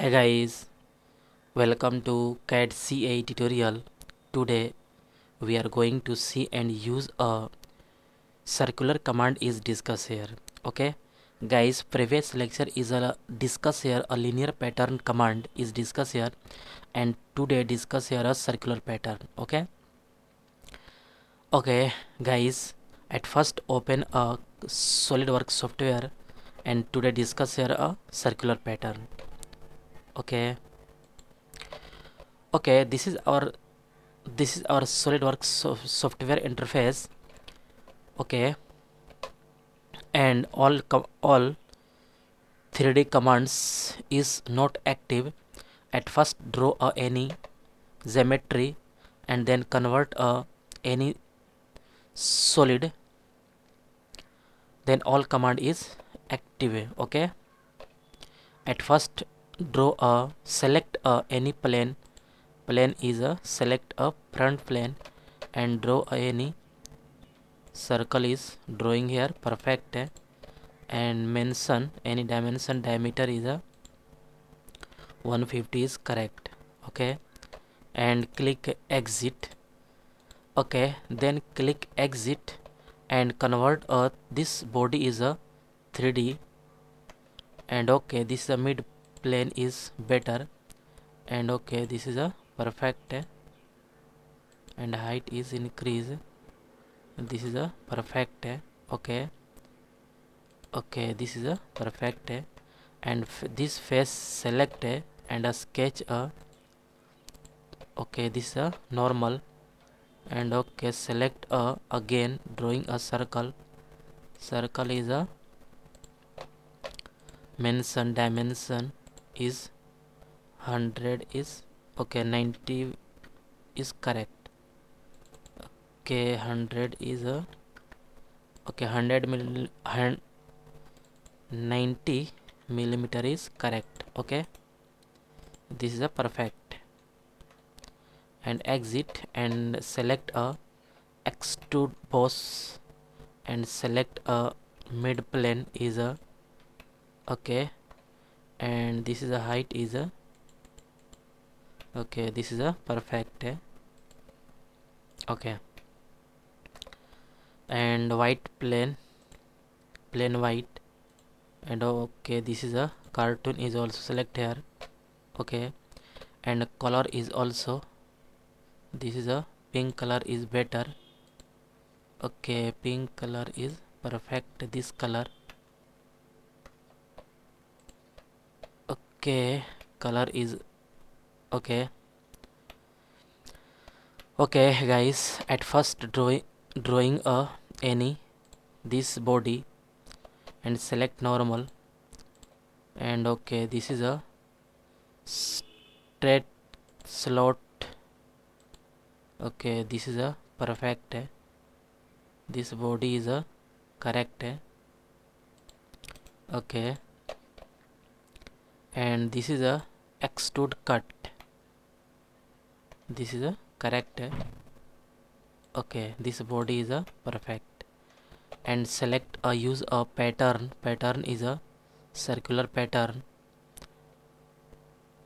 Hey guys, welcome to CAD CA tutorial. Today we are going to see and use a circular command is discussed here. Okay guys, previous lecture is a discuss here a linear pattern command is discussed here, and today discuss here a circular pattern. Okay guys, at first open a SolidWorks software and today discuss here a circular pattern. Okay, this is our SolidWorks software interface. Okay, and all 3D commands is not active. At first draw any geometry and then convert any solid, then all command is active. Okay, at first draw select any plane is select a front plane and draw any circle is drawing here perfect, and mention any dimension diameter is a 150 is correct. Okay, and click exit. Okay, then click exit and convert this body is a 3D, and okay, this is a mid plane is better, and okay, this is a perfect, and height is increase, this is a perfect. Okay, this is a perfect, and this face select and a sketch okay, this is a normal, and okay, select again drawing a circle is a mention dimension is 100 is okay, 90 is correct. Okay, 100 is a okay, 90 millimeter is correct. Okay, this is a perfect, and exit and select a extrude boss and select a mid plane is a okay, and this is a height is a okay, this is a perfect. Okay, and white plane white, and okay, this is a cartoon is also select here. Okay, and color is also, this is a pink color is better. Okay, pink color is perfect, this color. Okay, color is okay. Okay guys, at first drawing a any this body and select normal, and okay, this is a straight slot. Okay, this is a perfect, this body is a correct. Okay, and this is a extrude cut, this is a correct. Okay, this body is a perfect, and select use a pattern is a circular pattern.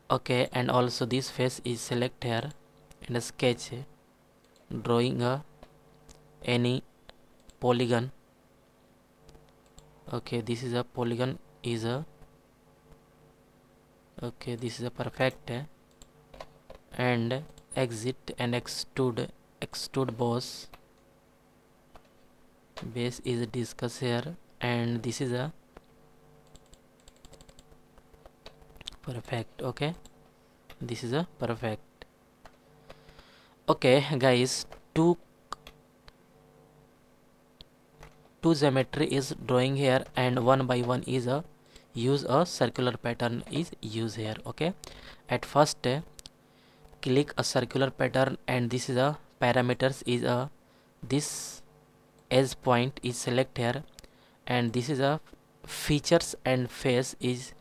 Okay, and also this face is select here, and a sketch drawing a any polygon. Okay, this is a polygon is a okay, this is a perfect, and exit and extrude boss base is discussed here, and this is a perfect. Okay, this is a perfect. Okay guys, two geometry is drawing here, and one by one is a use a circular pattern is used here. Okay, at first click a circular pattern, and this is a parameters is a this edge point is select here, and this is a features and face is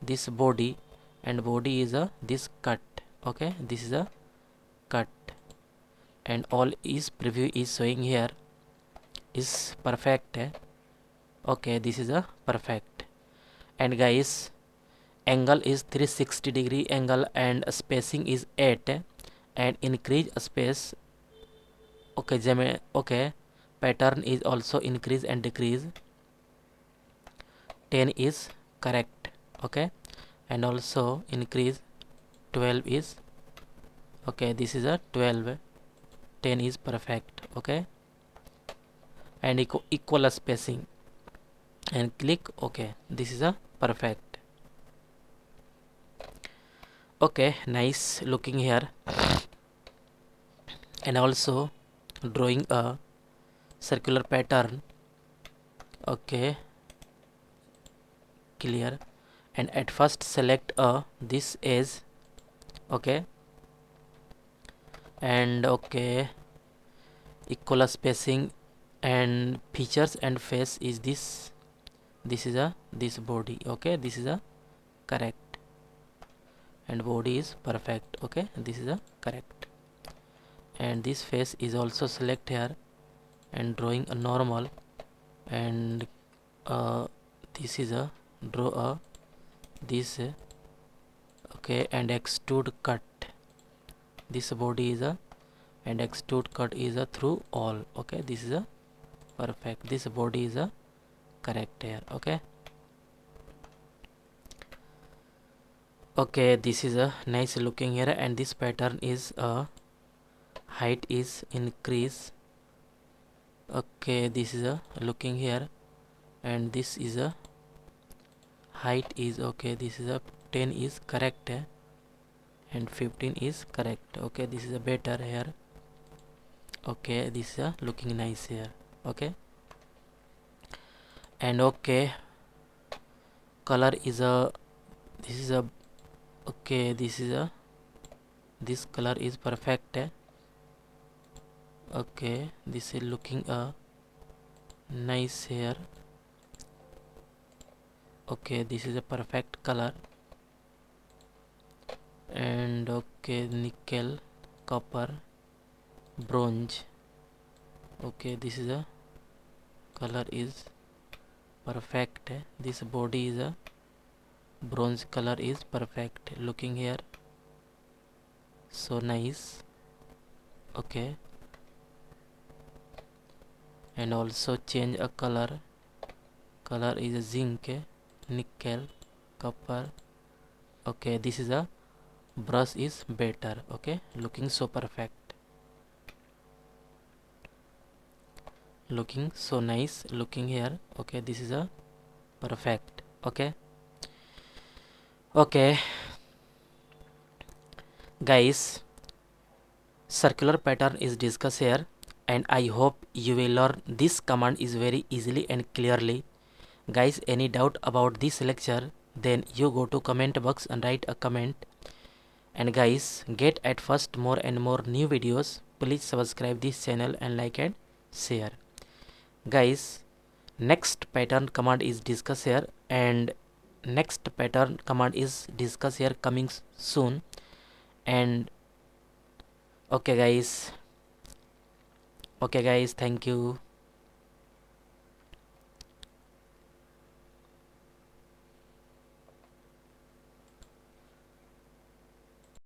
this body, and body is a this cut. Okay, this is a cut, and all is preview is showing here is perfect. Okay, this is a perfect, and guys, angle is 360 degree angle and spacing is 8 and increase space. Okay, okay, pattern is also increase and decrease. 10 is correct. Okay, and also increase 12 is okay, this is a 12. 10 is perfect. Okay, and equal spacing and click OK. This is a perfect. Okay, nice looking here. And also drawing a circular pattern. Okay, clear. And at first select this edge. Okay, and okay, equal spacing and features and face is this. This is a this body. Okay, this is a correct and body is perfect. Okay, this is a correct. And this face is also select here and drawing a normal, and this is a draw a this okay, and extrude cut. This body is a and extrude cut is a through all. Okay, this is a perfect. This body is a correct here. Okay, okay, this is a nice looking here, and this pattern is height is increase. Okay, this is a looking here, and this is a height is okay, this is a 10 is correct and 15 is correct. Okay, this is a better here. Okay, this is a looking nice here. Okay, and okay, color is a this is a okay, this is a this color is perfect. Okay, this is looking a nice here. Okay, this is a perfect color. And okay, nickel, copper, bronze. Okay, this is a color is perfect. This body is a bronze color is perfect looking here, so nice. Okay, and also change a color is a zinc, nickel, copper. Okay, this is a brush is better. Okay, looking so perfect, looking so nice looking here. Okay, this is a perfect. Okay, okay guys, circular pattern is discussed here, and I hope you will learn this command is very easily and clearly. Guys, any doubt about this lecture, then you go to comment box and write a comment. And guys, get at first more and more new videos. Please subscribe this channel and like and share. Guys, next pattern command is discussed here, and next pattern command is discussed here coming soon. And okay guys, thank you.